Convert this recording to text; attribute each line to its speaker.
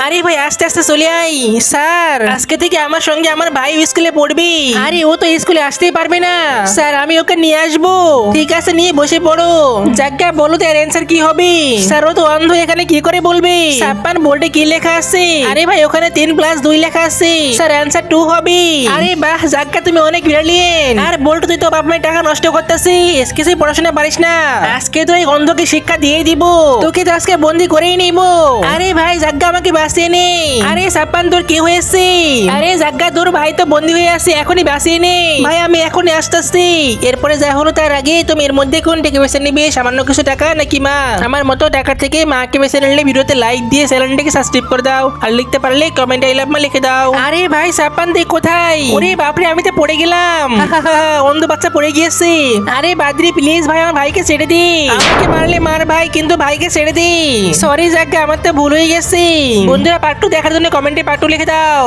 Speaker 1: আরে ভাই আস্তে আস্তে চলে আই। স্যার আজকে থেকে আমার সঙ্গে আমার ভাই স্কুলে পড়বি। আরে ও তো স্কুলে আসতেই পারবে না স্যার, আমি ওকে নিয়ে আসবো। ঠিক আছে, নিয়ে বসে পড়ো। যাজ্ঞা বলো তো এর অ্যান্সার কি হবে? স্যার ও তো অন্ধ, এখানে কি করে বলবে? 56 বোর্ডে কি লেখা আছে? আরে ভাই ওখানে 3+2 লেখা আছে। স্যার অ্যান্সার 2 হবে। আরে বাহ যাজ্ঞা, তুমি অনেক ব্রিলিয়েন্ট। আর বলতো তুই তো বাপ মায়ের টাকা নষ্ট করতেছিস, কিছুই পড়াশোনা পারিস না। আজকে তো এই অন্ধকে শিক্ষা দিয়ে দিব, তোকে তো আজকে বন্দি করেই নিব। আরে ভাই যাজ্ঞা আমাকে বাঁচিয়ে নে। আরে 56 তোর কি হয়েছে? আরে যাজ্ঞা তোর ভাই তো বন্দি হয়ে আছে, এখনই বাঁচিয়ে নে। ভাই আমি এখনই আসতেছি। এরপরে যা হলো তার আগে তুমি এর মধ্যে কোনটাকে বেছে নিবে? সামান্য কিছু টাকা নাকি মা? আমার মতো টাকা থেকে মাকে বেছে নিলে ভিডিওতে লাইক দিয়ে চ্যানেলটাকে সাবস্ক্রাইব করে দাও, আর লিখতে পারলে কমেন্টে আই লাভ মা লিখে দাও। আরে ভাই 56 তুই কোথায়? ওরে বাপরে, আমি তো পড়ে গেলাম। অন্ধ বাচ্চা পড়ে গিয়েছে। আরে বাদরি প্লিজ ভাই আমার ভাইকে ছেড়ে দি। আমাকে মারলে মার ভাই, কিন্তু ভাইকে ছেড়ে দি। সরি যাজ্ঞা, আমার তো ভুল হয়ে গেছে। বন্ধুরা পার্ট 2 দেখার জন্য কমেন্টে পার্ট 2 লিখে দাও।